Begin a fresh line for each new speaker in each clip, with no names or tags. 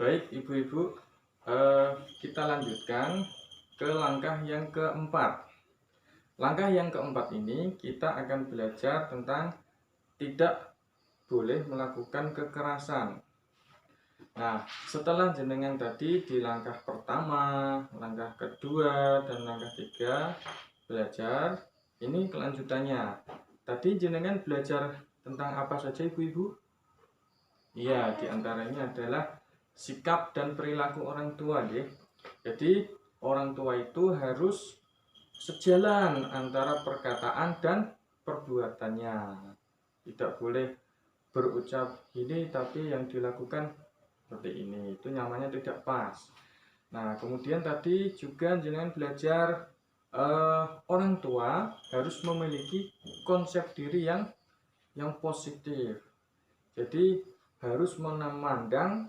Baik ibu-ibu, kita lanjutkan ke langkah yang keempat. Langkah yang keempat ini kita akan belajar tentang tidak boleh melakukan kekerasan. Nah, setelah jenengan tadi di langkah pertama, langkah kedua, dan langkah tiga belajar, ini kelanjutannya. Tadi jenengan belajar tentang apa saja ibu-ibu? Iya, diantaranya adalah sikap dan perilaku orang tua, ya. Jadi orang tua itu harus sejalan antara perkataan dan perbuatannya. Tidak boleh berucap ini tapi yang dilakukan seperti ini, itu namanya tidak pas. Nah, kemudian tadi juga jangan belajar orang tua harus memiliki konsep diri yang positif. Jadi harus memandang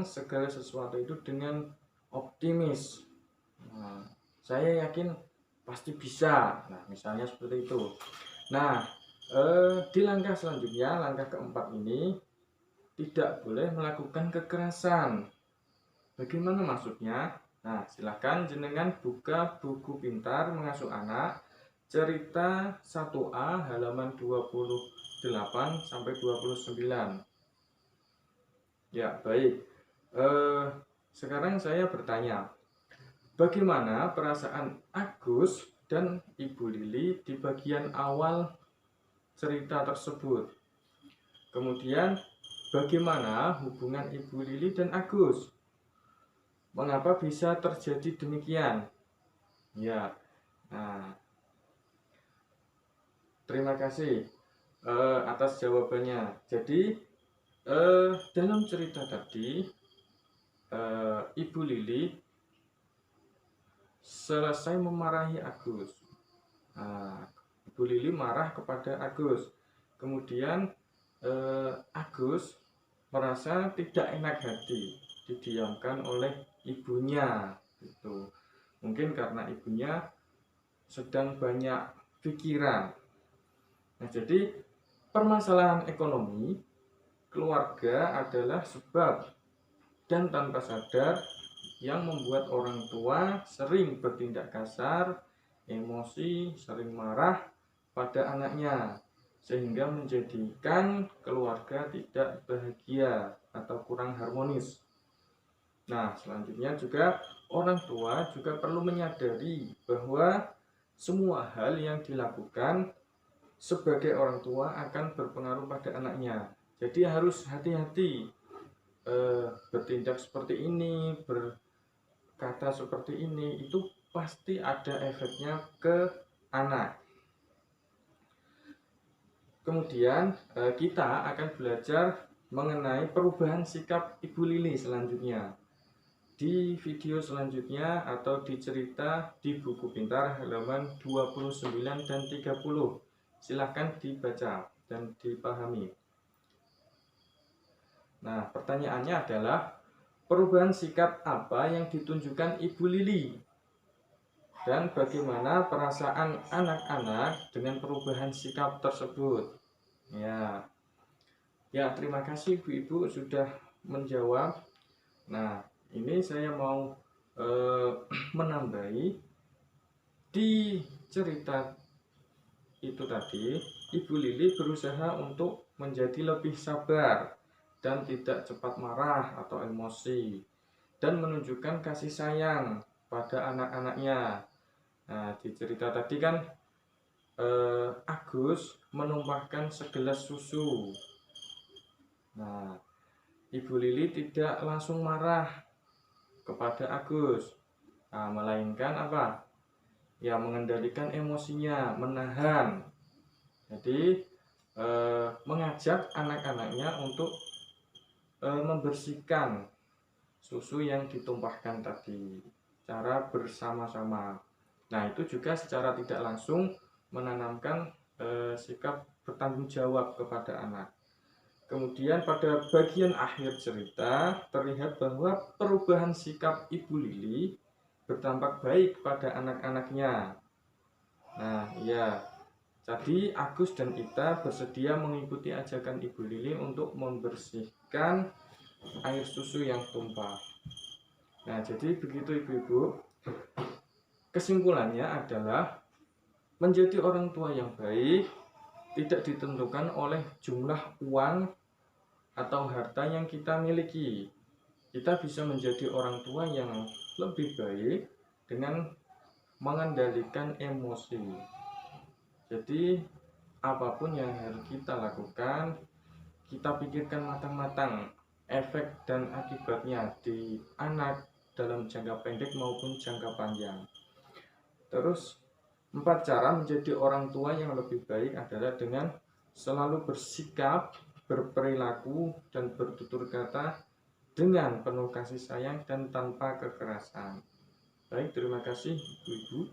segala sesuatu itu dengan optimis. Nah, saya yakin pasti bisa. Nah, misalnya seperti itu. Nah, di langkah selanjutnya, langkah keempat ini tidak boleh melakukan kekerasan. Bagaimana maksudnya? Nah, silakan jenengan buka buku pintar mengasuh anak, cerita 1A halaman 28 sampai 29. Ya, baik. Sekarang saya bertanya, bagaimana perasaan Agus dan Ibu Lili di bagian awal cerita tersebut? Kemudian, bagaimana hubungan Ibu Lili dan Agus? Mengapa bisa terjadi demikian? Ya, nah, terima kasih atas jawabannya. Jadi, dalam cerita tadi, Ibu Lili selesai memarahi Agus. Nah, Ibu Lili marah kepada Agus. Kemudian Agus merasa tidak enak hati didiamkan oleh ibunya. Gitu. Mungkin karena ibunya sedang banyak pikiran. Nah, jadi permasalahan ekonomi keluarga adalah sebab dan tanpa sadar yang membuat orang tua sering bertindak kasar, emosi, sering marah pada anaknya, sehingga menjadikan keluarga tidak bahagia atau kurang harmonis. Nah, selanjutnya juga orang tua juga perlu menyadari bahwa semua hal yang dilakukan sebagai orang tua akan berpengaruh pada anaknya. Jadi harus hati-hati bertindak seperti ini, berkata seperti ini, itu pasti ada efeknya ke anak. Kemudian kita akan belajar mengenai perubahan sikap Ibu Lili selanjutnya di video selanjutnya atau di cerita di buku pintar halaman 29 dan 30. Silahkan dibaca dan dipahami. Nah, pertanyaannya adalah perubahan sikap apa yang ditunjukkan Ibu Lili dan bagaimana perasaan anak-anak dengan perubahan sikap tersebut. Ya, terima kasih Ibu-ibu sudah menjawab. Nah, ini saya mau menambahi di cerita itu tadi, Ibu Lili berusaha untuk menjadi lebih sabar dan tidak cepat marah atau emosi, dan menunjukkan kasih sayang pada anak-anaknya. Nah, di cerita tadi kan Agus menumpahkan segelas susu. Nah, Ibu Lili tidak langsung marah kepada Agus, melainkan apa? Ya, mengendalikan emosinya, menahan. Jadi mengajak anak-anaknya untuk membersihkan susu yang ditumpahkan tadi, cara bersama-sama. Nah, itu juga secara tidak langsung menanamkan sikap bertanggung jawab kepada anak. Kemudian pada bagian akhir cerita terlihat bahwa perubahan sikap Ibu Lili berdampak baik pada anak-anaknya. Nah, ya, jadi Agus dan Ita bersedia mengikuti ajakan Ibu Lili untuk membersihkan air susu yang tumpah. Nah, jadi begitu ibu-ibu. Kesimpulannya adalah menjadi orang tua yang baik tidak ditentukan oleh jumlah uang atau harta yang kita miliki. Kita bisa menjadi orang tua yang lebih baik dengan mengendalikan emosi. Jadi apapun yang harus kita lakukan, kita pikirkan matang-matang efek dan akibatnya di anak dalam jangka pendek maupun jangka panjang. Terus 4 cara menjadi orang tua yang lebih baik adalah dengan selalu bersikap, berperilaku, dan bertutur kata dengan penuh kasih sayang dan tanpa kekerasan. Baik, terima kasih Ibu-ibu.